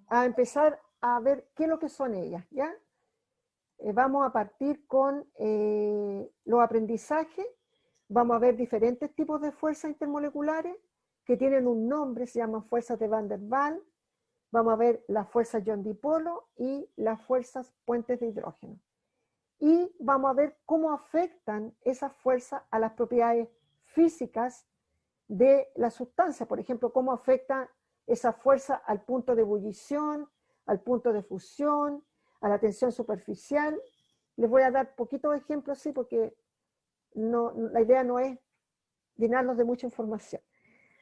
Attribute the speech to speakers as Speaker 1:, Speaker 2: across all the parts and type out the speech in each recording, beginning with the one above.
Speaker 1: a empezar a ver qué es lo que son ellas, ¿ya? Vamos a partir con los aprendizajes. Vamos a ver diferentes tipos de fuerzas intermoleculares que tienen un nombre, se llaman fuerzas de Van der Waals. Vamos a ver las fuerzas John dipolo y las fuerzas puentes de hidrógeno. Y vamos a ver cómo afectan esas fuerzas a las propiedades físicas de la sustancia. Por ejemplo, cómo afecta esa fuerza al punto de ebullición, al punto de fusión, a la tensión superficial. Les voy a dar poquitos ejemplos, sí, porque la idea no es llenarlos de mucha información.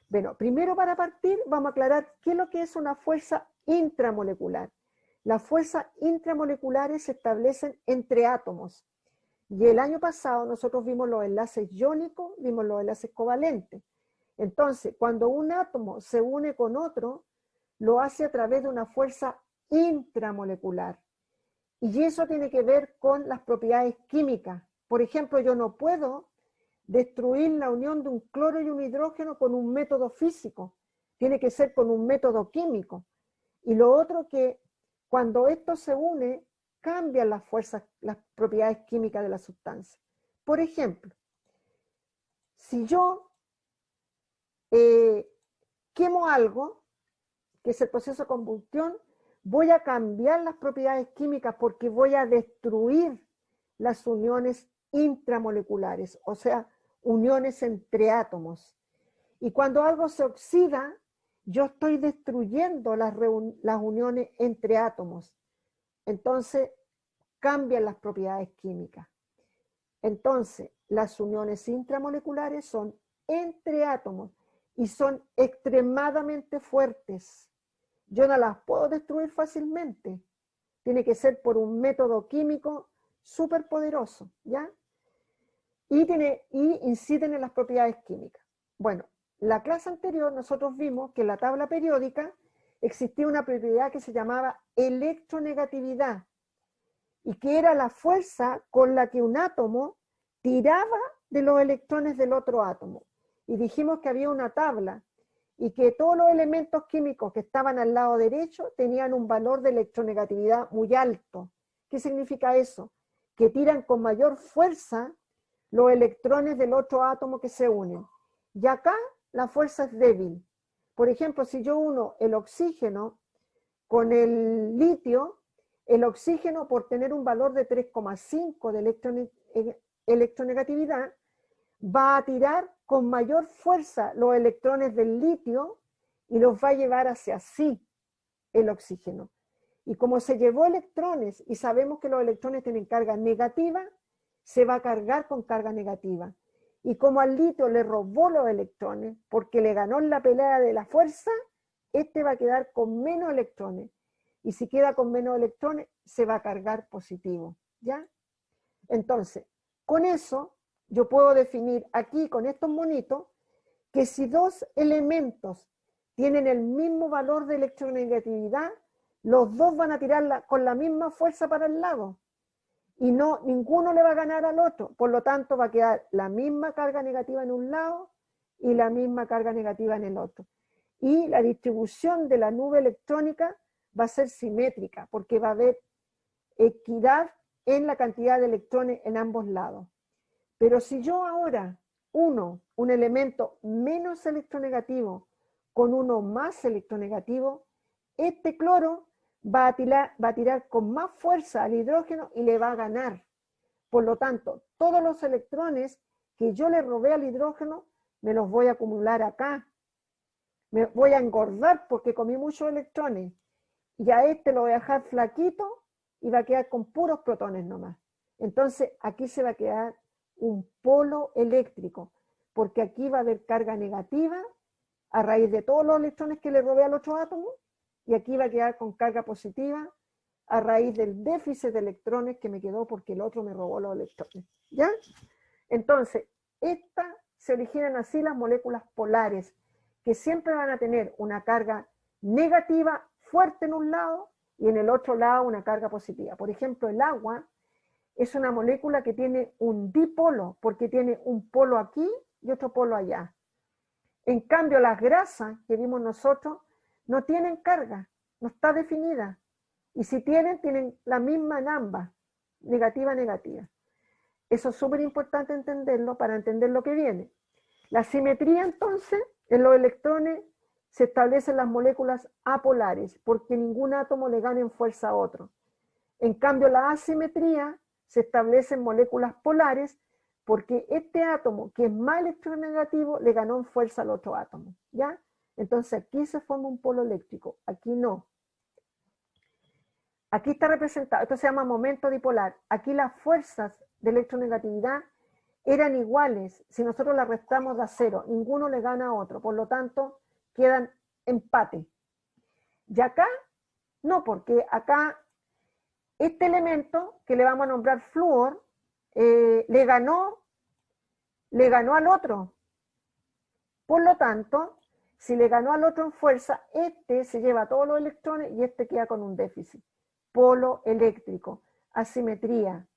Speaker 1: Bueno, primero para partir vamos a aclarar qué es lo que es una fuerza intramolecular. Las fuerzas intramoleculares se establecen entre átomos. Y el año pasado nosotros vimos los enlaces iónicos, vimos los enlaces covalentes. Entonces, cuando un átomo se une con otro, lo hace a través de una fuerza intramolecular. Y eso tiene que ver con las propiedades químicas. Por ejemplo, yo no puedo destruir la unión de un cloro y un hidrógeno con un método físico. Tiene que ser con un método químico. Y lo otro que cuando esto se une, cambian las fuerzas, las propiedades químicas de la sustancia. Por ejemplo, si yo quemo algo, que es el proceso de combustión, voy a cambiar las propiedades químicas porque voy a destruir las uniones intramoleculares, o sea, uniones entre átomos. Y cuando algo se oxida, yo estoy destruyendo las uniones entre átomos. Entonces, cambian las propiedades químicas. Entonces, las uniones intramoleculares son entre átomos y son extremadamente fuertes. Yo no las puedo destruir fácilmente. Tiene que ser por un método químico súper poderoso, ¿ya? Y inciden en las propiedades químicas. Bueno, la clase anterior nosotros vimos que en la tabla periódica existía una propiedad que se llamaba electronegatividad y que era la fuerza con la que un átomo tiraba de los electrones del otro átomo. Y dijimos que había una tabla y que todos los elementos químicos que estaban al lado derecho tenían un valor de electronegatividad muy alto. ¿Qué significa eso? Que tiran con mayor fuerza los electrones del otro átomo que se unen. Y acá la fuerza es débil. Por ejemplo, si yo uno el oxígeno con el litio, el oxígeno por tener un valor de 3,5 de electronegatividad va a tirar con mayor fuerza los electrones del litio y los va a llevar hacia sí el oxígeno. Y como se llevó electrones y sabemos que los electrones tienen carga negativa, se va a cargar con carga negativa. Y como al litio le robó los electrones porque le ganó en la pelea de la fuerza, este va a quedar con menos electrones. Y si queda con menos electrones, se va a cargar positivo, ¿ya? Entonces, con eso, yo puedo definir aquí, con estos monitos, que si dos elementos tienen el mismo valor de electronegatividad, los dos van a tirar con la misma fuerza para el lado. Y ninguno le va a ganar al otro. Por lo tanto, va a quedar la misma carga negativa en un lado y la misma carga negativa en el otro. Y la distribución de la nube electrónica va a ser simétrica, porque va a haber equidad en la cantidad de electrones en ambos lados. Pero si yo ahora uno un elemento menos electronegativo con uno más electronegativo, este cloro va a tirar con más fuerza al hidrógeno y le va a ganar. Por lo tanto, todos los electrones que yo le robé al hidrógeno me los voy a acumular acá. Me voy a engordar porque comí muchos electrones. Y a este lo voy a dejar flaquito y va a quedar con puros protones nomás. Entonces, aquí se va a quedar un polo eléctrico, porque aquí va a haber carga negativa a raíz de todos los electrones que le robé al otro átomo, y aquí va a quedar con carga positiva a raíz del déficit de electrones que me quedó porque el otro me robó los electrones, ¿ya? Entonces, se originan así las moléculas polares, que siempre van a tener una carga negativa fuerte en un lado y en el otro lado una carga positiva. Por ejemplo, el agua es una molécula que tiene un dipolo, porque tiene un polo aquí y otro polo allá. En cambio, las grasas que vimos nosotros no tienen carga. no está definida. Y si tienen la misma en ambas, negativa, negativa. Eso es súper importante entenderlo para entender lo que viene. La simetría, entonces, en los electrones se establecen las moléculas apolares, porque ningún átomo le gana en fuerza a otro. En cambio, la asimetría se establecen moléculas polares, porque este átomo, que es más electronegativo, le ganó en fuerza al otro átomo, ¿ya? Entonces aquí se forma un polo eléctrico, aquí no. Aquí está representado, esto se llama momento dipolar. Aquí las fuerzas de electronegatividad eran iguales, si nosotros las restamos de a cero, ninguno le gana a otro, por lo tanto quedan empate. Y acá, no, porque acá este elemento, que le vamos a nombrar flúor, le ganó al otro. Por lo tanto, si le ganó al otro en fuerza, este se lleva todos los electrones y este queda con un déficit. Polo eléctrico, asimetría.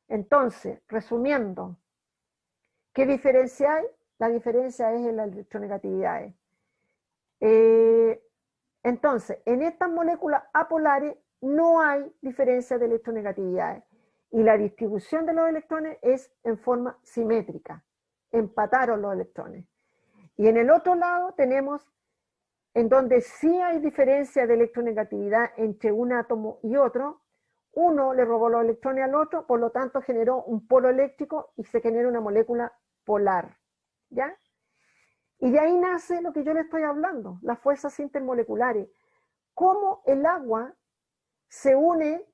Speaker 1: Entonces, resumiendo, ¿qué diferencia hay? La diferencia es en las electronegatividades. Entonces, en estas moléculas apolares no hay diferencia de electronegatividades y la distribución de los electrones es en forma simétrica. Empataron los electrones. Y en el otro lado tenemos en donde sí hay diferencia de electronegatividad entre un átomo y otro. Uno le robó los electrones al otro, por lo tanto generó un polo eléctrico y se genera una molécula polar, ¿ya? Y de ahí nace lo que yo le estoy hablando, las fuerzas intermoleculares. Cómo el agua se une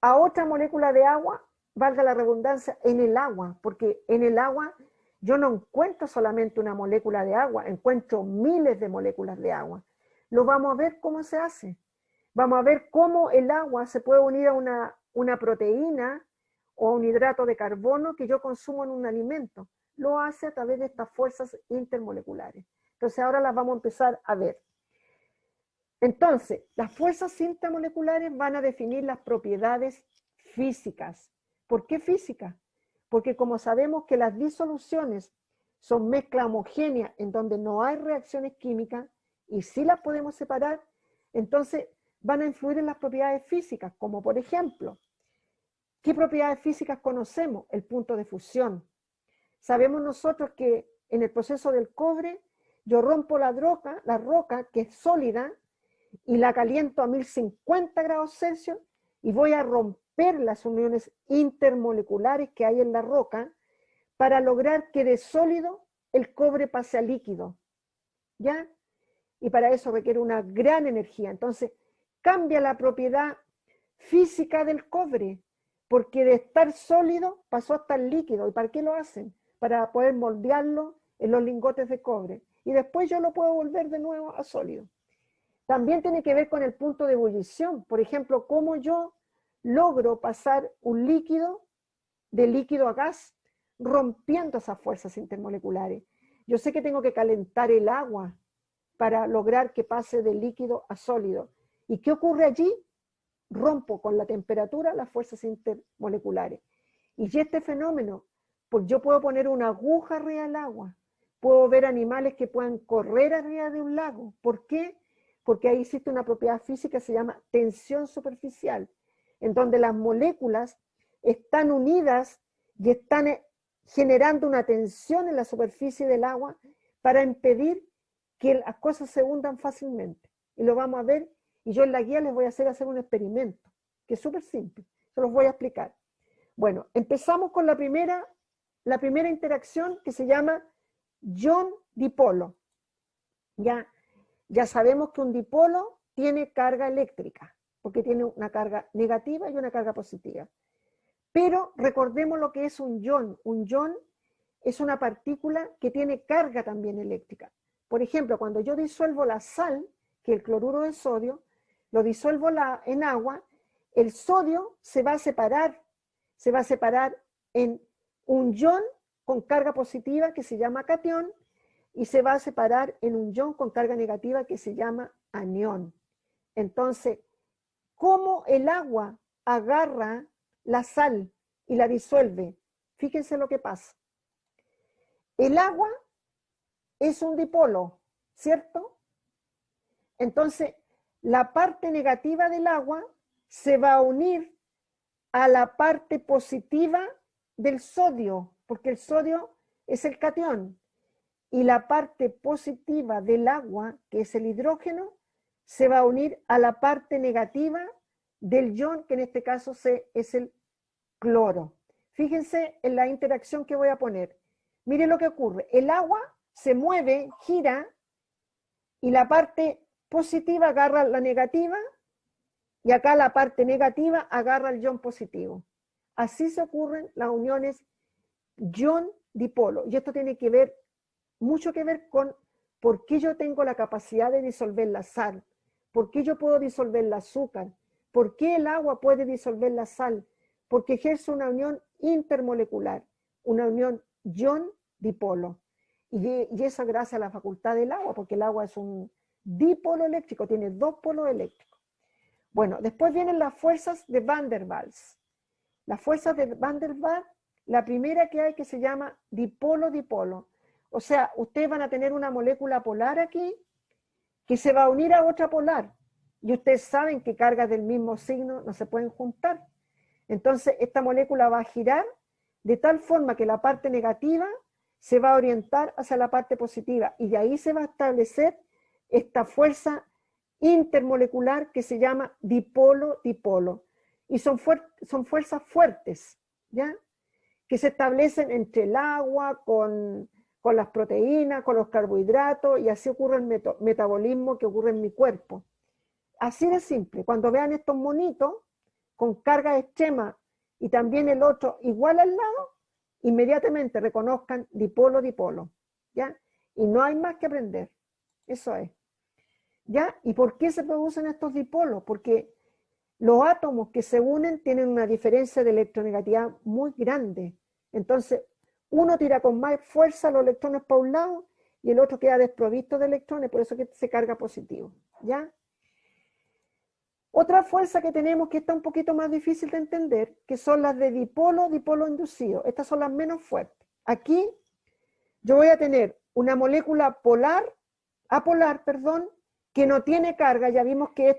Speaker 1: a otra molécula de agua, valga la redundancia, en el agua, porque en el agua yo no encuentro solamente una molécula de agua, encuentro miles de moléculas de agua. Lo vamos a ver cómo se hace. Vamos a ver cómo el agua se puede unir a una proteína o a un hidrato de carbono que yo consumo en un alimento. Lo hace a través de estas fuerzas intermoleculares. Entonces ahora las vamos a empezar a ver. Entonces, las fuerzas intermoleculares van a definir las propiedades físicas. ¿Por qué físicas? Porque como sabemos que las disoluciones son mezcla homogénea en donde no hay reacciones químicas y sí las podemos separar, entonces van a influir en las propiedades físicas, como por ejemplo, ¿qué propiedades físicas conocemos? El punto de fusión. Sabemos nosotros que en el proceso del cobre, yo rompo la roca que es sólida, y la caliento a 1050 grados Celsius y voy a romper las uniones intermoleculares que hay en la roca para lograr que de sólido el cobre pase a líquido, ¿ya? Y para eso requiere una gran energía. Entonces, cambia la propiedad física del cobre, porque de estar sólido pasó a estar líquido. ¿Y para qué lo hacen? Para poder moldearlo en los lingotes de cobre. Y después yo lo puedo volver de nuevo a sólido. También tiene que ver con el punto de ebullición. Por ejemplo, cómo yo logro pasar un líquido de líquido a gas rompiendo esas fuerzas intermoleculares. Yo sé que tengo que calentar el agua para lograr que pase de líquido a sólido. ¿Y qué ocurre allí? Rompo con la temperatura las fuerzas intermoleculares. Y este fenómeno, pues yo puedo poner una aguja arriba del agua, puedo ver animales que puedan correr arriba de un lago. ¿Por qué? Porque ahí existe una propiedad física que se llama tensión superficial, en donde las moléculas están unidas y están generando una tensión en la superficie del agua para impedir que las cosas se hundan fácilmente. Y lo vamos a ver, y yo en la guía les voy a hacer un experimento, que es súper simple, se los voy a explicar. Bueno, empezamos con la primera interacción que se llama ion-dipolo. Ya sabemos que un dipolo tiene carga eléctrica, porque tiene una carga negativa y una carga positiva. Pero recordemos lo que es un ion. Un ion es una partícula que tiene carga también eléctrica. Por ejemplo, cuando yo disuelvo la sal, que es el cloruro de sodio, lo disuelvo en agua, el sodio se va a separar en un ion con carga positiva que se llama catión, y se va a separar en un ion con carga negativa que se llama anión. Entonces, ¿cómo el agua agarra la sal y la disuelve? Fíjense lo que pasa. El agua es un dipolo, ¿cierto? Entonces, la parte negativa del agua se va a unir a la parte positiva del sodio, porque el sodio es el catión, y la parte positiva del agua, que es el hidrógeno, se va a unir a la parte negativa del ion, que en este caso es el cloro. Fíjense en la interacción que voy a poner. Miren lo que ocurre. El agua se mueve, gira, y la parte positiva agarra la negativa, y acá la parte negativa agarra el ion positivo. Así se ocurren las uniones ion-dipolo. Y esto tiene que ver, mucho que ver con por qué yo tengo la capacidad de disolver la sal, por qué yo puedo disolver el azúcar, por qué el agua puede disolver la sal, porque ejerce una unión intermolecular, una unión ion-dipolo. Y eso gracias a la facultad del agua, porque el agua es un dipolo eléctrico, tiene dos polos eléctricos. Bueno, después vienen las fuerzas de Van der Waals. Las fuerzas de Van der Waals, la primera que hay que se llama dipolo-dipolo. O sea, ustedes van a tener una molécula polar aquí que se va a unir a otra polar. Y ustedes saben que cargas del mismo signo no se pueden juntar. Entonces, esta molécula va a girar de tal forma que la parte negativa se va a orientar hacia la parte positiva. Y de ahí se va a establecer esta fuerza intermolecular que se llama dipolo-dipolo. Y son fuerzas fuertes, ¿ya? Que se establecen entre el agua, con las proteínas, con los carbohidratos, y así ocurre el metabolismo que ocurre en mi cuerpo. Así de simple. Cuando vean estos monitos con carga extrema y también el otro igual al lado, inmediatamente reconozcan dipolo-dipolo, ¿ya? Y no hay más que aprender. Eso es. ¿Ya? ¿Y por qué se producen estos dipolos? Porque los átomos que se unen tienen una diferencia de electronegatividad muy grande. Entonces, uno tira con más fuerza los electrones para un lado y el otro queda desprovisto de electrones, por eso que se carga positivo. ¿Ya? Otra fuerza que tenemos que está un poquito más difícil de entender, que son las de dipolo inducido. Estas son las menos fuertes. Aquí yo voy a tener una molécula apolar, que no tiene carga. Ya vimos que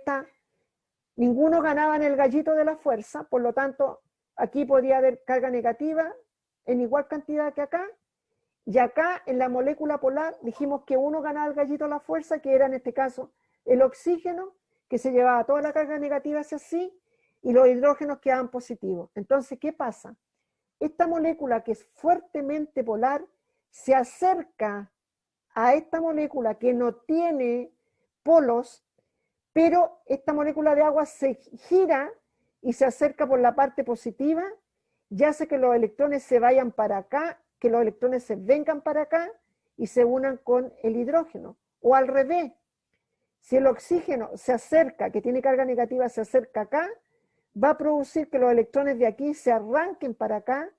Speaker 1: ninguno ganaba en el gallito de la fuerza, por lo tanto, aquí podría haber carga negativa en igual cantidad que acá, y acá en la molécula polar dijimos que uno ganaba el gallito de la fuerza, que era en este caso el oxígeno, que se llevaba toda la carga negativa hacia sí, y los hidrógenos quedaban positivos. Entonces, ¿qué pasa? Esta molécula que es fuertemente polar se acerca a esta molécula que no tiene polos, pero esta molécula de agua se gira y se acerca por la parte positiva y hace que los electrones se vayan para acá, que los electrones se vengan para acá y se unan con el hidrógeno. O al revés, si el oxígeno se acerca, que tiene carga negativa, se acerca acá, va a producir que los electrones de aquí se arranquen para acá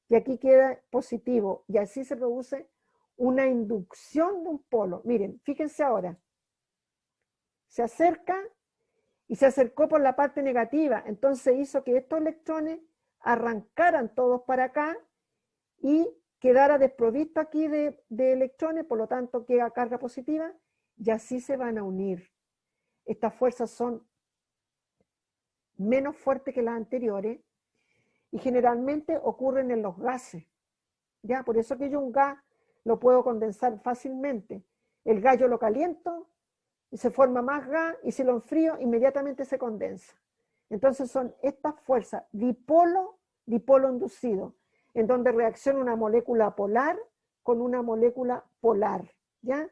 Speaker 1: y aquí queda positivo. Y así se produce una inducción de un polo. Miren, fíjense ahora. Se acerca y se acercó por la parte negativa. Entonces hizo que estos electrones arrancaran todos para acá y quedara desprovisto aquí de electrones, por lo tanto queda carga positiva y así se van a unir. Estas fuerzas son menos fuertes que las anteriores y generalmente ocurren en los gases. ¿Ya? Por eso que yo un gas lo puedo condensar fácilmente. El gas yo lo caliento y se forma más gas, y si lo enfrío inmediatamente se condensa. Entonces son estas fuerzas dipolo inducido, en donde reacciona una molécula polar con una molécula polar, ¿ya?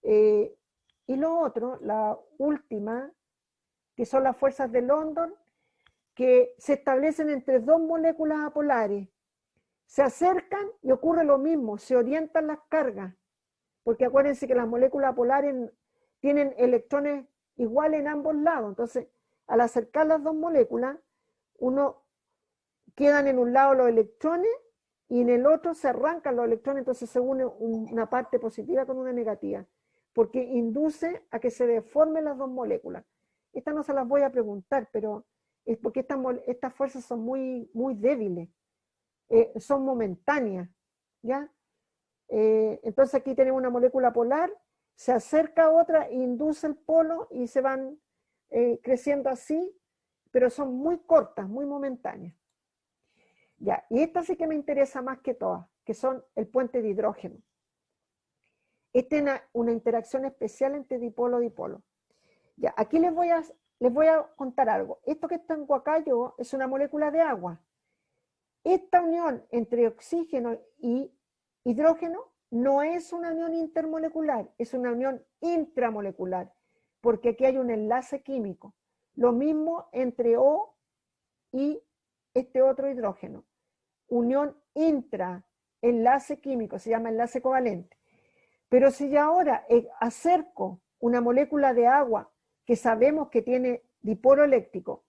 Speaker 1: Y lo otro, la última, que son las fuerzas de London, que se establecen entre dos moléculas apolares, se acercan y ocurre lo mismo, se orientan las cargas, porque acuérdense que las moléculas polares tienen electrones iguales en ambos lados. Entonces, al acercar las dos moléculas, quedan en un lado los electrones y en el otro se arrancan los electrones, entonces se une una parte positiva con una negativa, porque induce a que se deformen las dos moléculas. Estas no se las voy a preguntar, pero es porque estas fuerzas son muy, muy débiles, son momentáneas, ¿ya? Entonces aquí tenemos una molécula polar, se acerca a otra, induce el polo y se van creciendo así, pero son muy cortas, muy momentáneas. Ya, y esta sí que me interesa más que todas, que son el puente de hidrógeno. Esta es una interacción especial entre dipolo y dipolo. Ya, aquí les voy a contar algo. Esto que está en Huacayo es una molécula de agua. Esta unión entre oxígeno y hidrógeno no es una unión intermolecular, es una unión intramolecular, porque aquí hay un enlace químico. Lo mismo entre O y este otro hidrógeno. Unión intra, enlace químico, se llama enlace covalente. Pero si yo ahora acerco una molécula de agua que sabemos que tiene dipolo eléctrico,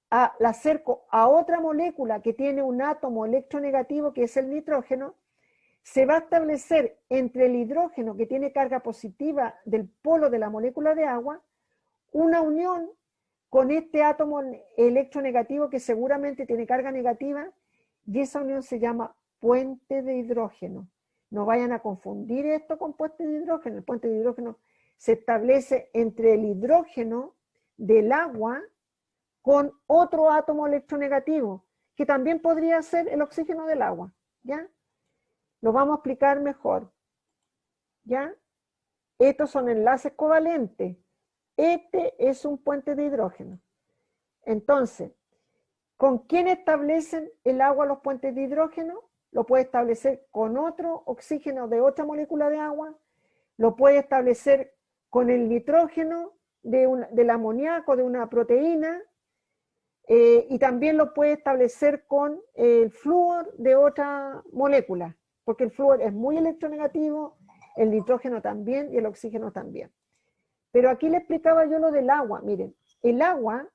Speaker 1: la acerco a otra molécula que tiene un átomo electronegativo, que es el nitrógeno, se va a establecer entre el hidrógeno que tiene carga positiva del polo de la molécula de agua una unión con este átomo electronegativo que seguramente tiene carga negativa, y esa unión se llama puente de hidrógeno. No vayan a confundir esto con puente de hidrógeno. El puente de hidrógeno se establece entre el hidrógeno del agua con otro átomo electronegativo, que también podría ser el oxígeno del agua, ¿ya? Lo vamos a explicar mejor, ¿ya? Estos son enlaces covalentes. Este es un puente de hidrógeno. Entonces, ¿con quién establecen el agua los puentes de hidrógeno? Lo puede establecer con otro oxígeno de otra molécula de agua, lo puede establecer con el nitrógeno del amoníaco, de una proteína, y también lo puede establecer con el flúor de otra molécula, porque el flúor es muy electronegativo, el nitrógeno también y el oxígeno también. Pero aquí le explicaba yo lo del agua. Miren, el agua,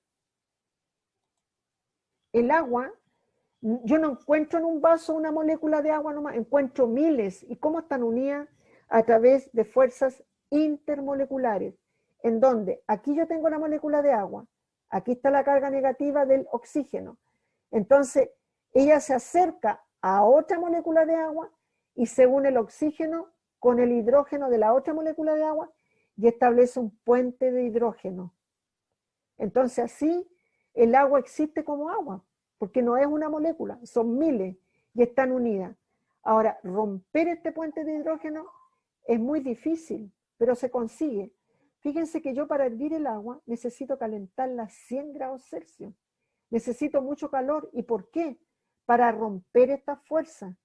Speaker 1: yo no encuentro en un vaso una molécula de agua nomás, encuentro miles. ¿Y cómo están unidas? A través de fuerzas intermoleculares, en donde aquí yo tengo la molécula de agua, aquí está la carga negativa del oxígeno. Entonces, ella se acerca a otra molécula de agua y se une el oxígeno con el hidrógeno de la otra molécula de agua y establece un puente de hidrógeno. Entonces, así el agua existe como agua, porque no es una molécula, son miles y están unidas. Ahora, romper este puente de hidrógeno es muy difícil, pero se consigue. Fíjense que yo para hervir el agua necesito calentarla a 100 grados Celsius. Necesito mucho calor. ¿Y por qué? Para romper esta fuerza,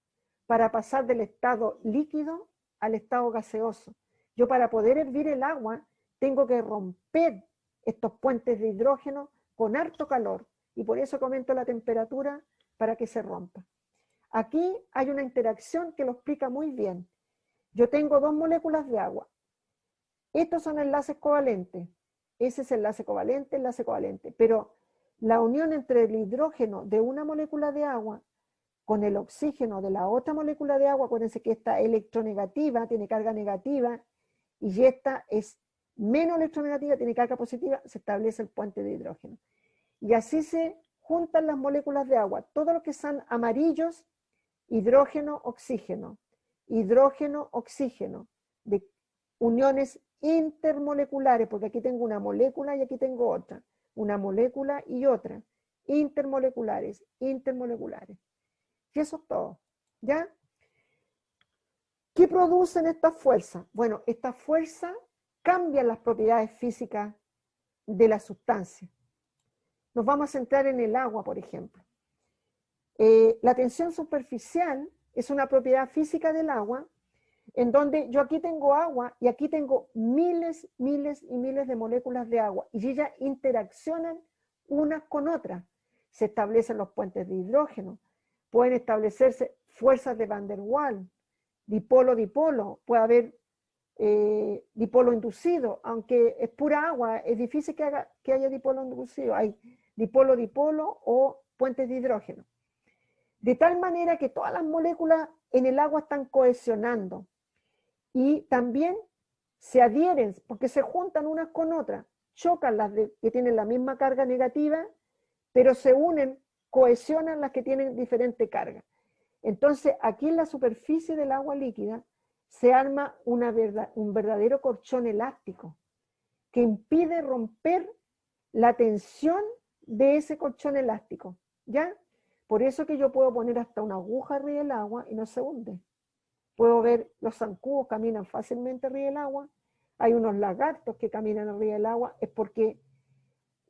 Speaker 1: para pasar del estado líquido al estado gaseoso. Yo para poder hervir el agua tengo que romper estos puentes de hidrógeno con harto calor. Y por eso comento la temperatura para que se rompa. Aquí hay una interacción que lo explica muy bien. Yo tengo dos moléculas de agua. Estos son enlaces covalentes. Ese es enlace covalente. Pero la unión entre el hidrógeno de una molécula de agua con el oxígeno de la otra molécula de agua, acuérdense que esta electronegativa, tiene carga negativa, y esta es menos electronegativa, tiene carga positiva, se establece el puente de hidrógeno. Y así se juntan las moléculas de agua. Todo lo que son amarillos, hidrógeno, oxígeno, de uniones intermoleculares, porque aquí tengo una molécula y aquí tengo otra, una molécula y otra, intermoleculares. Y eso es todo, ¿ya? ¿Qué producen estas fuerzas? Bueno, estas fuerzas cambian las propiedades físicas de la sustancia. Nos vamos a centrar en el agua, por ejemplo. La tensión superficial es una propiedad física del agua, en donde yo aquí tengo agua y aquí tengo miles y miles de moléculas de agua, y ellas interaccionan unas con otras. Se establecen los puentes de hidrógeno, pueden establecerse fuerzas de Van der Waals, dipolo-dipolo, puede haber dipolo inducido, aunque es pura agua, es difícil que haya dipolo inducido, hay dipolo-dipolo o puentes de hidrógeno. De tal manera que todas las moléculas en el agua están cohesionando y también se adhieren porque se juntan unas con otras, chocan las que tienen la misma carga negativa, pero se unen, cohesionan las que tienen diferente carga. Entonces, aquí en la superficie del agua líquida se arma un verdadero colchón elástico que impide romper la tensión de ese colchón elástico, ¿ya? Por eso que yo puedo poner hasta una aguja arriba del agua y no se hunde. Puedo ver los zancudos caminan fácilmente arriba del agua. Hay unos lagartos que caminan arriba del agua. Es porque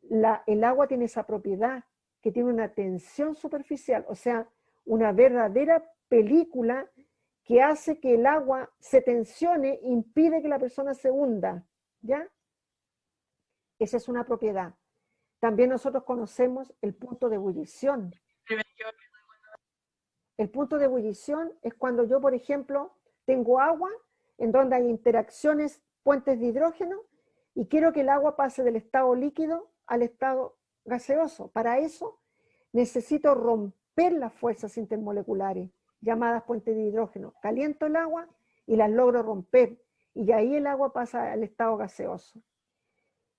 Speaker 1: el agua tiene esa propiedad, que tiene una tensión superficial, o sea, una verdadera película que hace que el agua se tensione, impide que la persona se hunda, ¿ya? Esa es una propiedad. También nosotros conocemos el punto de ebullición. El punto de ebullición es cuando yo, por ejemplo, tengo agua en donde hay interacciones, puentes de hidrógeno, y quiero que el agua pase del estado líquido al estado gaseoso. Para eso necesito romper las fuerzas intermoleculares, llamadas puentes de hidrógeno. Caliento el agua y las logro romper, y ahí el agua pasa al estado gaseoso.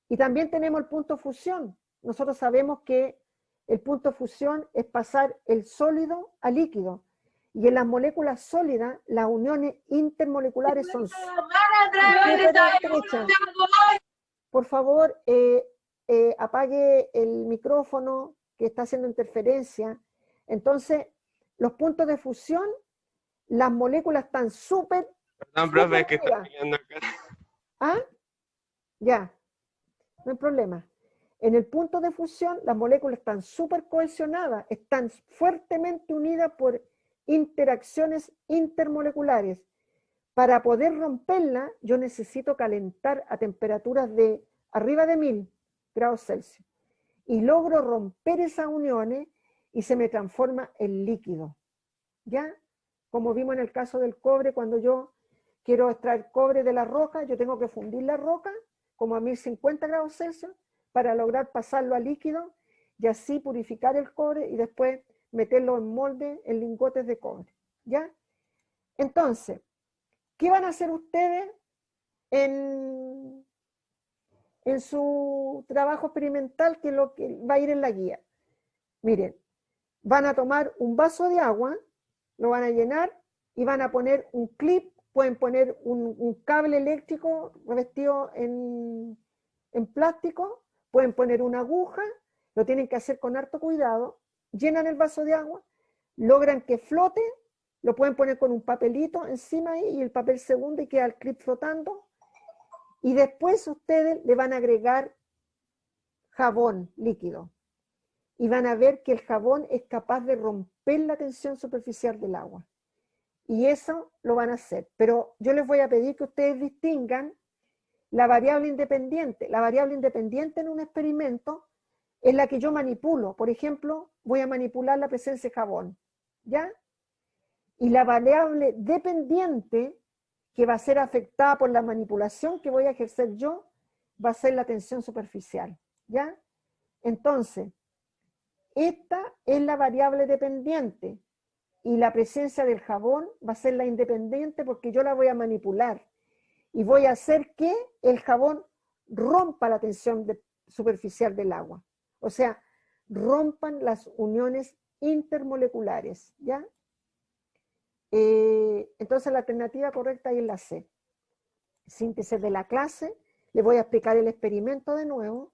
Speaker 1: Y también tenemos el punto de fusión. Nosotros sabemos que el punto de fusión es pasar el sólido a líquido. Y en las moléculas sólidas, las uniones intermoleculares son súper estrechas. Por favor, apague el micrófono que está haciendo interferencia. Entonces, los puntos de fusión, las moléculas están súper...
Speaker 2: Perdón, profe, es que está peleando acá.
Speaker 1: ¿Ah? Ya, no hay problema. En el punto de fusión, las moléculas están súper cohesionadas, están fuertemente unidas por interacciones intermoleculares. Para poder romperla, yo necesito calentar a temperaturas de arriba de 1000 grados Celsius. Y logro romper esas uniones y se me transforma en líquido. ¿Ya? Como vimos en el caso del cobre, cuando yo quiero extraer cobre de la roca, yo tengo que fundir la roca como a 1050 grados Celsius para lograr pasarlo a líquido y así purificar el cobre y después meterlo en molde, en lingotes de cobre. ¿Ya? Entonces, ¿qué van a hacer ustedes en su trabajo experimental, que es lo que va a ir en la guía? Miren, van a tomar un vaso de agua, lo van a llenar y van a poner un clip, pueden poner un cable eléctrico revestido en plástico, pueden poner una aguja, lo tienen que hacer con harto cuidado, llenan el vaso de agua, logran que flote, lo pueden poner con un papelito encima ahí y el papel se hunde y queda el clip flotando, y después ustedes le van a agregar jabón líquido y van a ver que el jabón es capaz de romper la tensión superficial del agua. Y eso lo van a hacer. Pero yo les voy a pedir que ustedes distingan la variable independiente. La variable independiente en un experimento es la que yo manipulo. Por ejemplo, voy a manipular la presencia de jabón, ¿ya? Y la variable dependiente, que va a ser afectada por la manipulación que voy a ejercer yo, va a ser la tensión superficial, ¿ya? Entonces, esta es la variable dependiente y la presencia del jabón va a ser la independiente porque yo la voy a manipular y voy a hacer que el jabón rompa la tensión superficial del agua. O sea, rompan las uniones intermoleculares, ¿ya? Entonces la alternativa correcta es la C. Síntesis de la clase, les voy a explicar el experimento de nuevo.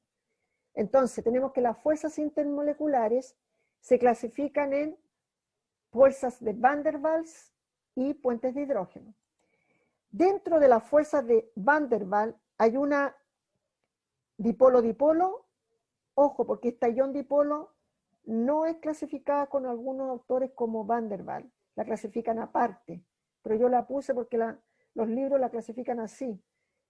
Speaker 1: Entonces tenemos que las fuerzas intermoleculares se clasifican en fuerzas de Van der Waals y puentes de hidrógeno. Dentro de las fuerzas de Van der Waals hay una dipolo-dipolo, ojo, porque esta ion-dipolo no es clasificada con algunos autores como Van der Waals, la clasifican aparte, pero yo la puse porque los libros la clasifican así,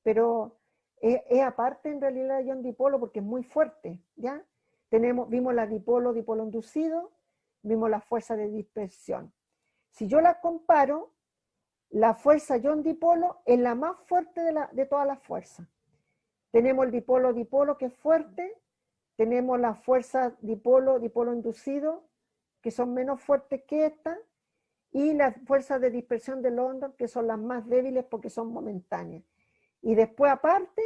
Speaker 1: pero es aparte en realidad la ion-dipolo porque es muy fuerte, ¿ya? Vimos la dipolo inducido, vimos la fuerza de dispersión. Si yo las comparo, la fuerza ion-dipolo es la más fuerte de todas las fuerzas. Tenemos el dipolo-dipolo que es fuerte, tenemos las fuerzas dipolo inducido que son menos fuertes que esta, y las fuerzas de dispersión de London que son las más débiles porque son momentáneas. Y después aparte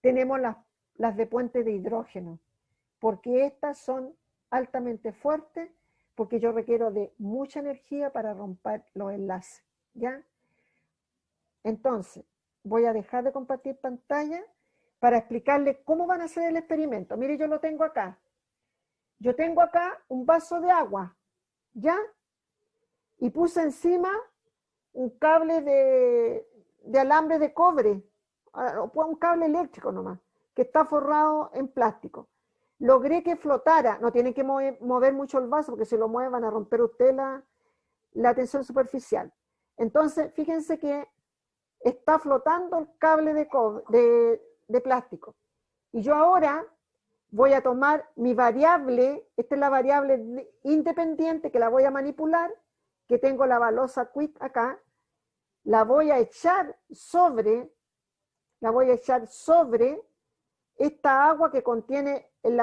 Speaker 1: tenemos las de puente de hidrógeno, porque estas son altamente fuertes, porque yo requiero de mucha energía para romper los enlaces, ¿ya? Entonces, voy a dejar de compartir pantalla para explicarles cómo van a hacer el experimento. Mire, yo lo tengo acá. Yo tengo acá un vaso de agua, ¿ya? Y puse encima un cable de alambre de cobre, un cable eléctrico nomás, que está forrado en plástico. Logré que flotara, no tienen que mover mucho el vaso, porque si lo mueven van a romper ustedes la tensión superficial. Entonces, fíjense que está flotando el cable de plástico. Y yo ahora voy a tomar mi variable, esta es la variable independiente que la voy a manipular, que tengo la balosa Quick acá, la voy a echar sobre esta agua que contiene el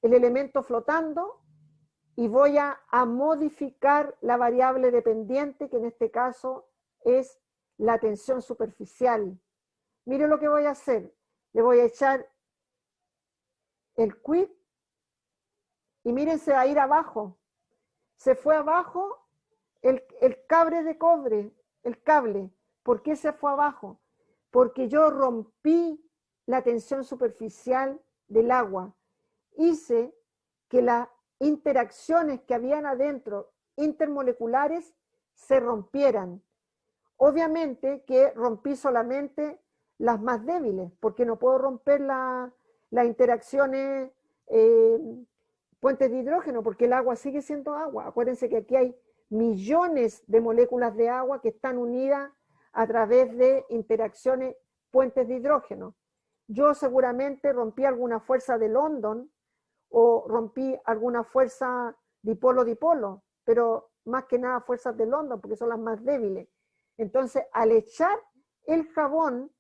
Speaker 1: elemento flotando, y voy a modificar la variable dependiente, que en este caso es la tensión superficial. Mire lo que voy a hacer. Le voy a echar el Quick y miren, se va a ir abajo. Se fue abajo el cable de cobre, el cable. ¿Por qué se fue abajo? Porque yo rompí la tensión superficial del agua. Hice que las interacciones que habían adentro, intermoleculares, se rompieran. Obviamente que rompí solamente las más débiles, porque no puedo romper las interacciones puentes de hidrógeno, porque el agua sigue siendo agua. Acuérdense que aquí hay millones de moléculas de agua que están unidas a través de interacciones puentes de hidrógeno. Yo seguramente rompí alguna fuerza de London o rompí alguna fuerza dipolo-dipolo, pero más que nada fuerzas de London, porque son las más débiles. Entonces, al echar el jabón,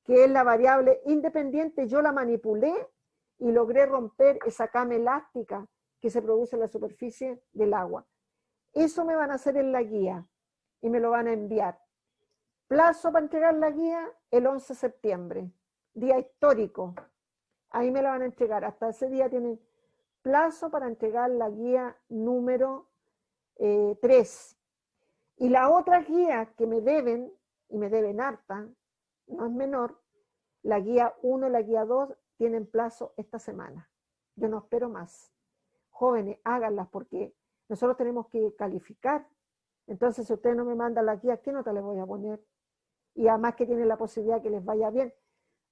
Speaker 1: que es la variable independiente, yo la manipulé y logré romper esa cama elástica que se produce en la superficie del agua. Eso me van a hacer en la guía y me lo van a enviar. Plazo para entregar la guía, el 11 de septiembre, día histórico. Ahí me la van a entregar. Hasta ese día tienen plazo para entregar la guía número 3. Y la otra guía que me deben, y me deben harta, no es menor, la guía 1 y la guía 2 tienen plazo esta semana. Yo no espero más. Jóvenes, háganlas, porque nosotros tenemos que calificar. Entonces, si ustedes no me mandan la guía, ¿qué nota les voy a poner? Y además que tienen la posibilidad que les vaya bien.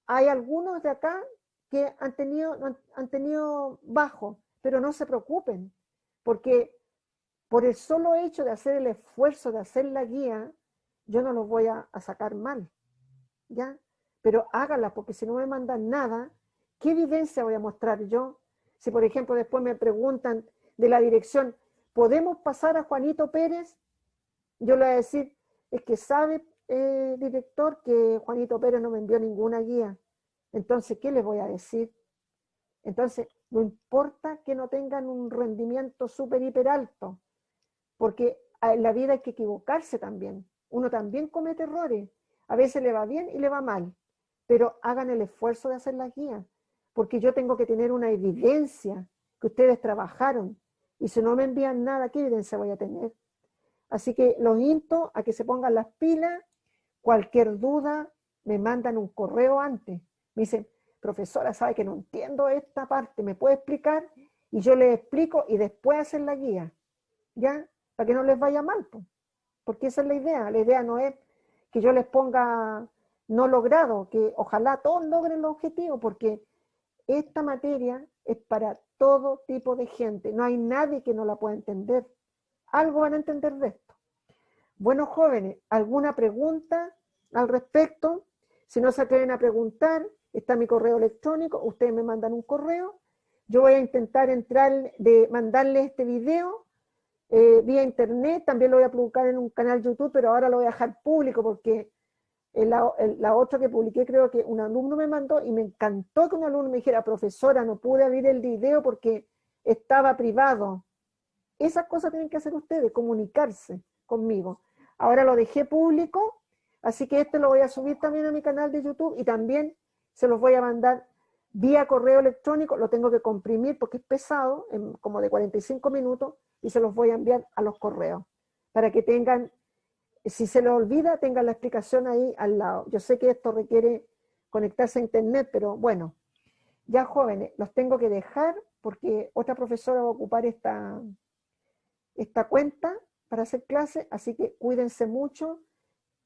Speaker 1: Hay algunos de acá que han tenido bajo, pero no se preocupen, porque por el solo hecho de hacer el esfuerzo de hacer la guía, yo no los voy a sacar mal, ¿ya? Pero háganla, porque si no me mandan nada, ¿qué evidencia voy a mostrar yo? Si, por ejemplo, después me preguntan de la dirección, ¿podemos pasar a Juanito Pérez? Yo le voy a decir, es que sabe, director, que Juanito Pérez no me envió ninguna guía. Entonces, ¿qué les voy a decir? Entonces, no importa que no tengan un rendimiento súper hiper alto, porque en la vida hay que equivocarse también. Uno también comete errores. A veces le va bien y le va mal, pero hagan el esfuerzo de hacer las guías, porque yo tengo que tener una evidencia que ustedes trabajaron, y si no me envían nada, ¿qué evidencia voy a tener? Así que los insto a que se pongan las pilas. Cualquier duda, me mandan un correo antes. Me dicen, profesora, sabe que no entiendo esta parte, ¿me puede explicar? Y yo les explico y después hacen la guía, ¿ya? Para que no les vaya mal, pues. Porque esa es la idea. La idea no es que yo les ponga no logrado, que ojalá todos logren los objetivos, porque esta materia es para todo tipo de gente. No hay nadie que no la pueda entender. Algo van a entender de esto. Bueno, jóvenes, ¿alguna pregunta al respecto? Si no se atreven a preguntar, está mi correo electrónico, ustedes me mandan un correo. Yo voy a intentar mandarles este video vía internet, también lo voy a publicar en un canal YouTube, pero ahora lo voy a dejar público porque la otra que publiqué, creo que un alumno me mandó y me encantó que un alumno me dijera, profesora, no pude abrir el video porque estaba privado. Esas cosas tienen que hacer ustedes, comunicarse conmigo. Ahora lo dejé público, así que este lo voy a subir también a mi canal de YouTube y también se los voy a mandar vía correo electrónico. Lo tengo que comprimir porque es pesado, como de 45 minutos, y se los voy a enviar a los correos para que tengan, si se les olvida, tengan la explicación ahí al lado. Yo sé que esto requiere conectarse a internet, pero bueno, ya jóvenes, los tengo que dejar porque otra profesora va a ocupar esta cuenta para hacer clases, así que cuídense mucho.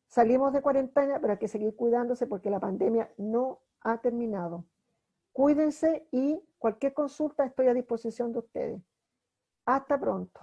Speaker 1: Salimos de cuarentena, pero hay que seguir cuidándose porque la pandemia no ha terminado. Cuídense y cualquier consulta estoy a disposición de ustedes. Hasta pronto.